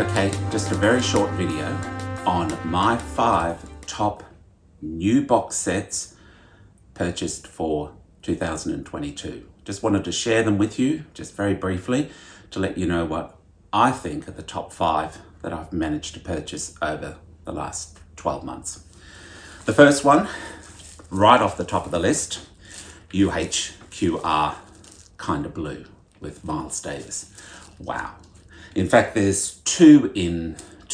Okay, just a very short video on my 5 top new box sets purchased for 2022. Just wanted to share them with you, just very briefly, to let you know what I think are the top 5 that I've managed to purchase over the last 12 months. The first one, right off the top of the list, UHQR Kinda Blue with Miles Davis. Wow. In fact, there's two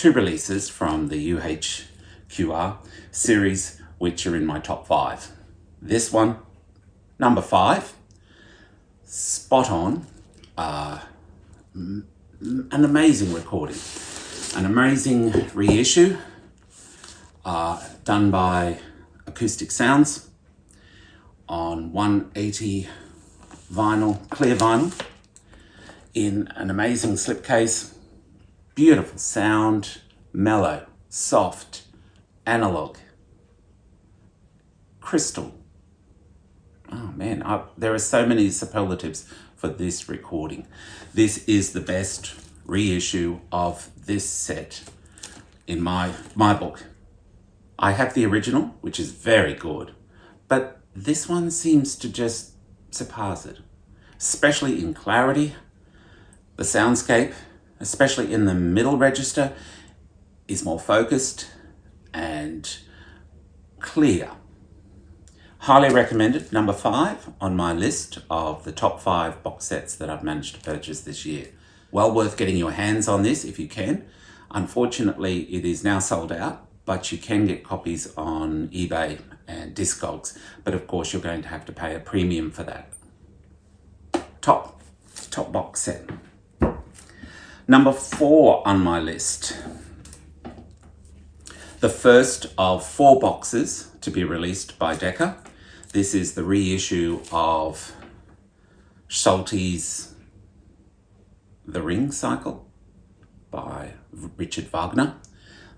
releases from the UHQR series which are in my top 5. This one, number 5, spot on, an amazing recording, an amazing reissue done by Acoustic Sounds on 180 vinyl, clear vinyl, in an amazing slipcase. Beautiful sound, mellow, soft, analog, crystal. Oh man, there are so many superlatives for this recording. This is the best reissue of this set in my book. I have the original, which is very good, but this one seems to just surpass it, especially in clarity. The soundscape, especially in the middle register, is more focused and clear. Highly recommended, number 5 on my list of the top 5 box sets that I've managed to purchase this year. Well worth getting your hands on this if you can. Unfortunately, it is now sold out, but you can get copies on eBay and Discogs. But of course, you're going to have to pay a premium for that. Top box set. Number 4 on my list. The first of 4 boxes to be released by Decca. This is the reissue of Scholti's The Ring Cycle by Richard Wagner.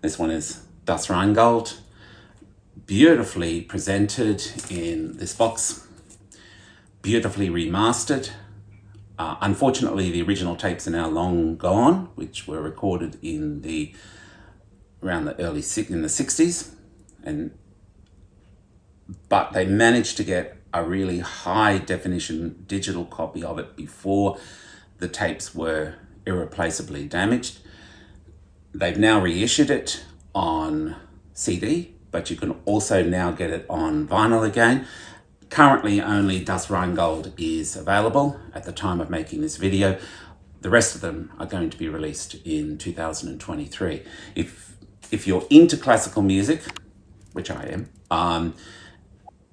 This one is Das Rheingold, beautifully presented in this box, beautifully remastered. Unfortunately, the original tapes are now long gone, which were recorded in the 60s, but they managed to get a really high definition digital copy of it before the tapes were irreplaceably damaged. They've now reissued it on CD, but you can also now get it on vinyl again. Currently, only Das Rheingold is available at the time of making this video. The rest of them are going to be released in 2023. If you're into classical music, which I am,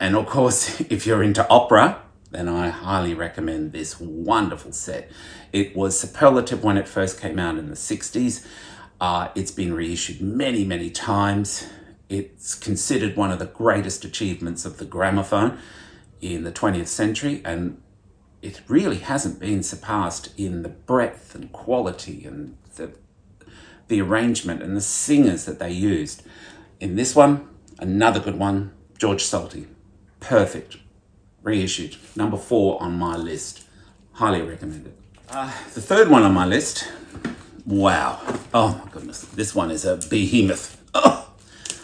and of course, if you're into opera, then I highly recommend this wonderful set. It was superlative when it first came out in the 60s. It's been reissued many, many times. It's considered one of the greatest achievements of the gramophone in the 20th century, and it really hasn't been surpassed in the breadth and quality and the arrangement and the singers that they used. In this one, another good one, George Solti. Perfect. Reissued. Number 4 on my list. Highly recommended. The third one on my list, wow. Oh my goodness. This one is a behemoth. Oh.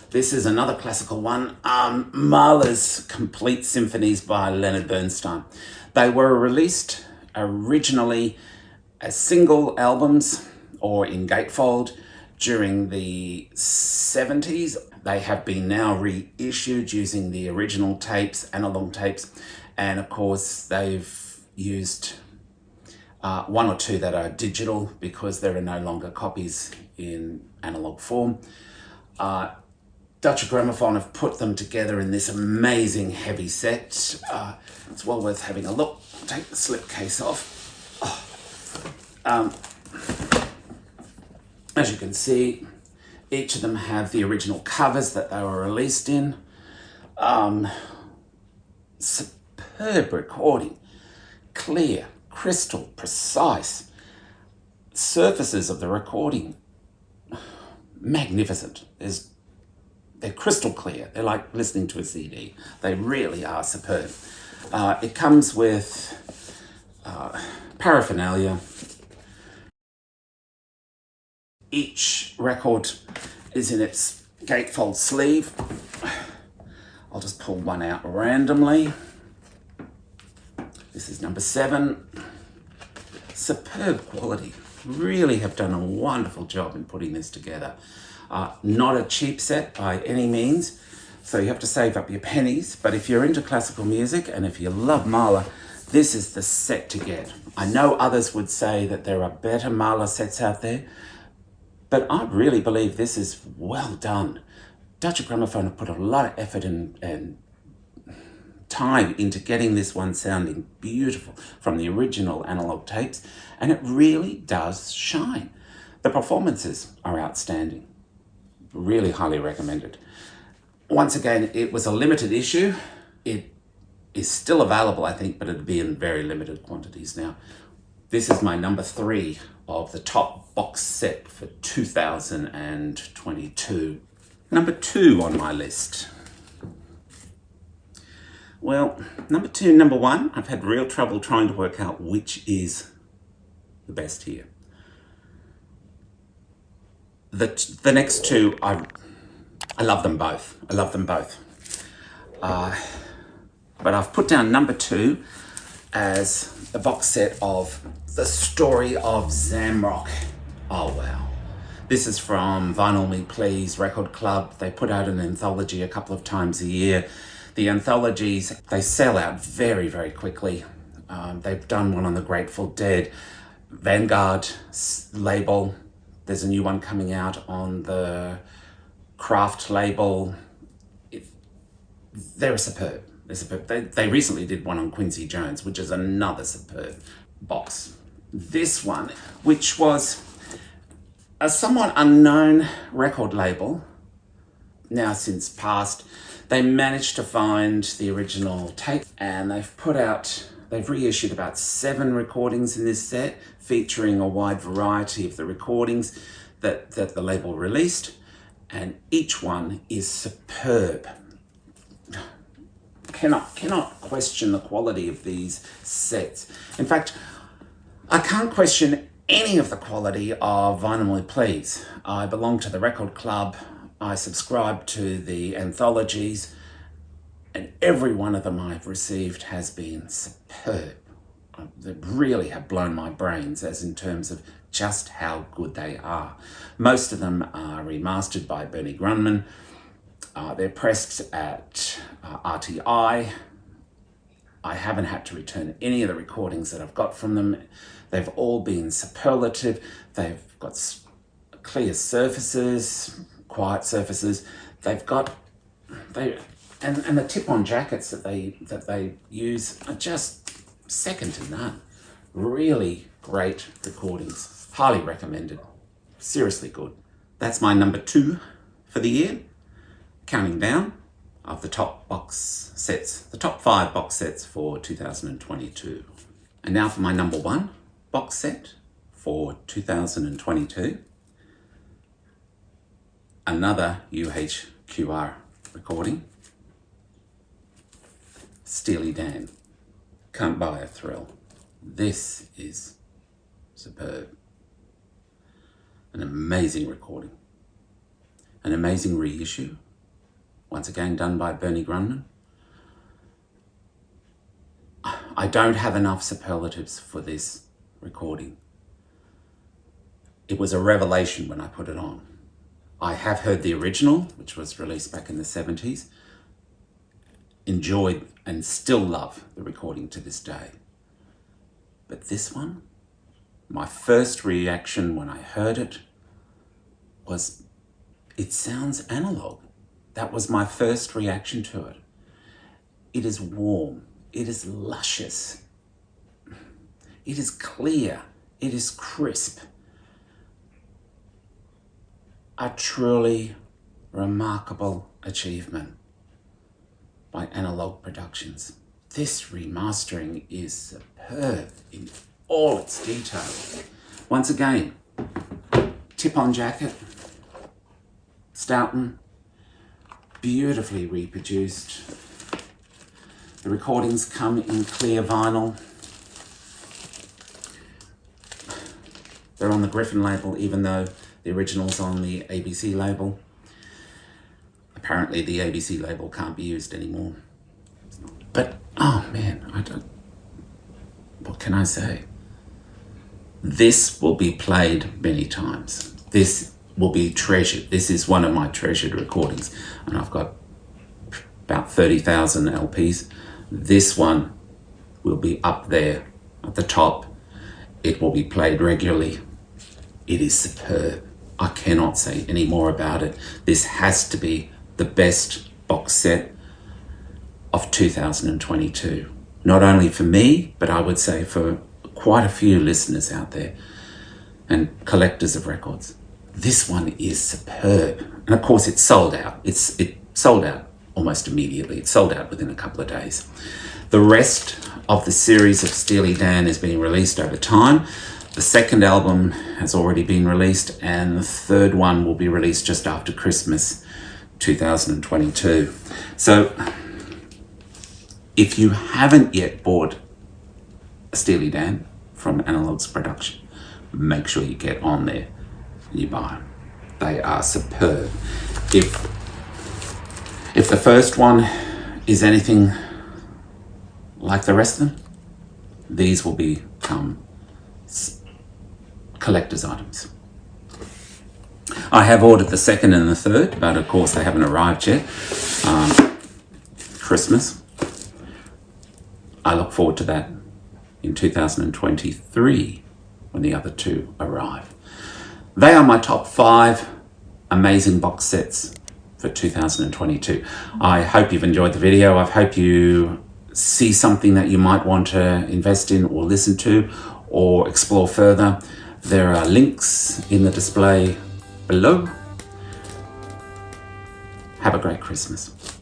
This is another classical one, Mahler's Complete Symphonies by Leonard Bernstein. They were released originally as single albums or in gatefold during the 70s. They have been now reissued using the original tapes, analog tapes, and of course they've used 1 or 2 that are digital because there are no longer copies in analog form. Deutsche Grammophon have put them together in this amazing heavy set. It's well worth having a look. Take the slipcase off. As you can see, each of them have the original covers that they were released in. Superb recording. Clear, crystal, precise. Surfaces of the recording, magnificent. They're crystal clear. They're like listening to a CD. They really are superb. It comes with paraphernalia, Each record is in its gatefold sleeve. I'll just pull one out randomly. This is number 7. Superb quality. Really have done a wonderful job in putting this together. Not a cheap set by any means, so you have to save up your pennies. But if you're into classical music and if you love Mahler, this is the set to get. I know others would say that there are better Mahler sets out there, but I really believe this is well done. Deutsche Grammophon have put a lot of effort and time into getting this one sounding beautiful from the original analog tapes, and it really does shine. The performances are outstanding. Really highly recommended. Once again, it was a limited issue. It is still available, I think, but it'll be in very limited quantities now. This is my number 3 of the top box set for 2022. Number 2 on my list. Well, number 2, number 1, I've had real trouble trying to work out which is the best here. The next 2, I love them both. I love them both. But I've put down number 2 as the box set of The Story of Zamrock. Oh, wow. This is from Vinyl Me Please Record Club. They put out an anthology a couple of times a year. The anthologies, they sell out very, very quickly. They've done one on the Grateful Dead. Vanguard label. There's a new one coming out on the Craft label. They're superb. They're superb. They recently did one on Quincy Jones, which is another superb box. This one, which was a somewhat unknown record label, now since passed, they managed to find the original tape, and they've reissued about 7 recordings in this set, featuring a wide variety of the recordings that the label released, and each one is superb. Cannot question the quality of these sets. In fact, I can't question any of the quality of Vinyl Me Please. I belong to the record club. I subscribe to the anthologies, and every one of them I've received has been superb. They really have blown my brains as in terms of just how good they are. Most of them are remastered by Bernie Grunman. They're pressed at RTI. I haven't had to return any of the recordings that I've got from them. They've all been superlative. They've got clear surfaces, quiet surfaces. And the tip-on jackets that they use are just second to none. Really great recordings. Highly recommended. Seriously good. That's my number 2 for the year. Counting down of the top box sets, the top 5 box sets for 2022. And now for my number 1 box set for 2022. Another UHQR recording. Steely Dan, Can't Buy a Thrill. This is superb. An amazing recording. An amazing reissue. Once again done by Bernie Grunman. I don't have enough superlatives for this recording. It was a revelation when I put it on. I have heard the original, which was released back in the 70s. Enjoyed and still love the recording to this day. But this one, my first reaction when I heard it was, it sounds analog. That was my first reaction to it. It is warm. It is luscious. It is clear. It is crisp. A truly remarkable achievement by Analog Productions. This remastering is superb in all its detail. Once again, tip-on jacket, Stoughton, beautifully reproduced. The recordings come in clear vinyl. They're on the Griffin label, even though The original's on the ABC label. Apparently the ABC label can't be used anymore. But, oh man, what can I say? This will be played many times. This will be treasured. This is one of my treasured recordings. And I've got about 30,000 LPs. This one will be up there at the top. It will be played regularly. It is superb. I cannot say any more about it. This has to be the best box set of 2022. Not only for me, but I would say for quite a few listeners out there and collectors of records. This one is superb. And of course it sold out. It sold out almost immediately. It sold out within a couple of days. The rest of the series of Steely Dan is being released over time. The second album has already been released, and the third one will be released just after Christmas 2022. So if you haven't yet bought a Steely Dan from Analog's production, make sure you get on there and you buy them. They are superb. If the first one is anything like the rest of them, these will become collector's items. I have ordered the second and the third, but of course they haven't arrived yet. Christmas. I look forward to that in 2023 when the other two arrive. They are my top 5 amazing box sets for 2022. I hope you've enjoyed the video. I hope you see something that you might want to invest in or listen to or explore further. There are links in the display below. Have a great Christmas.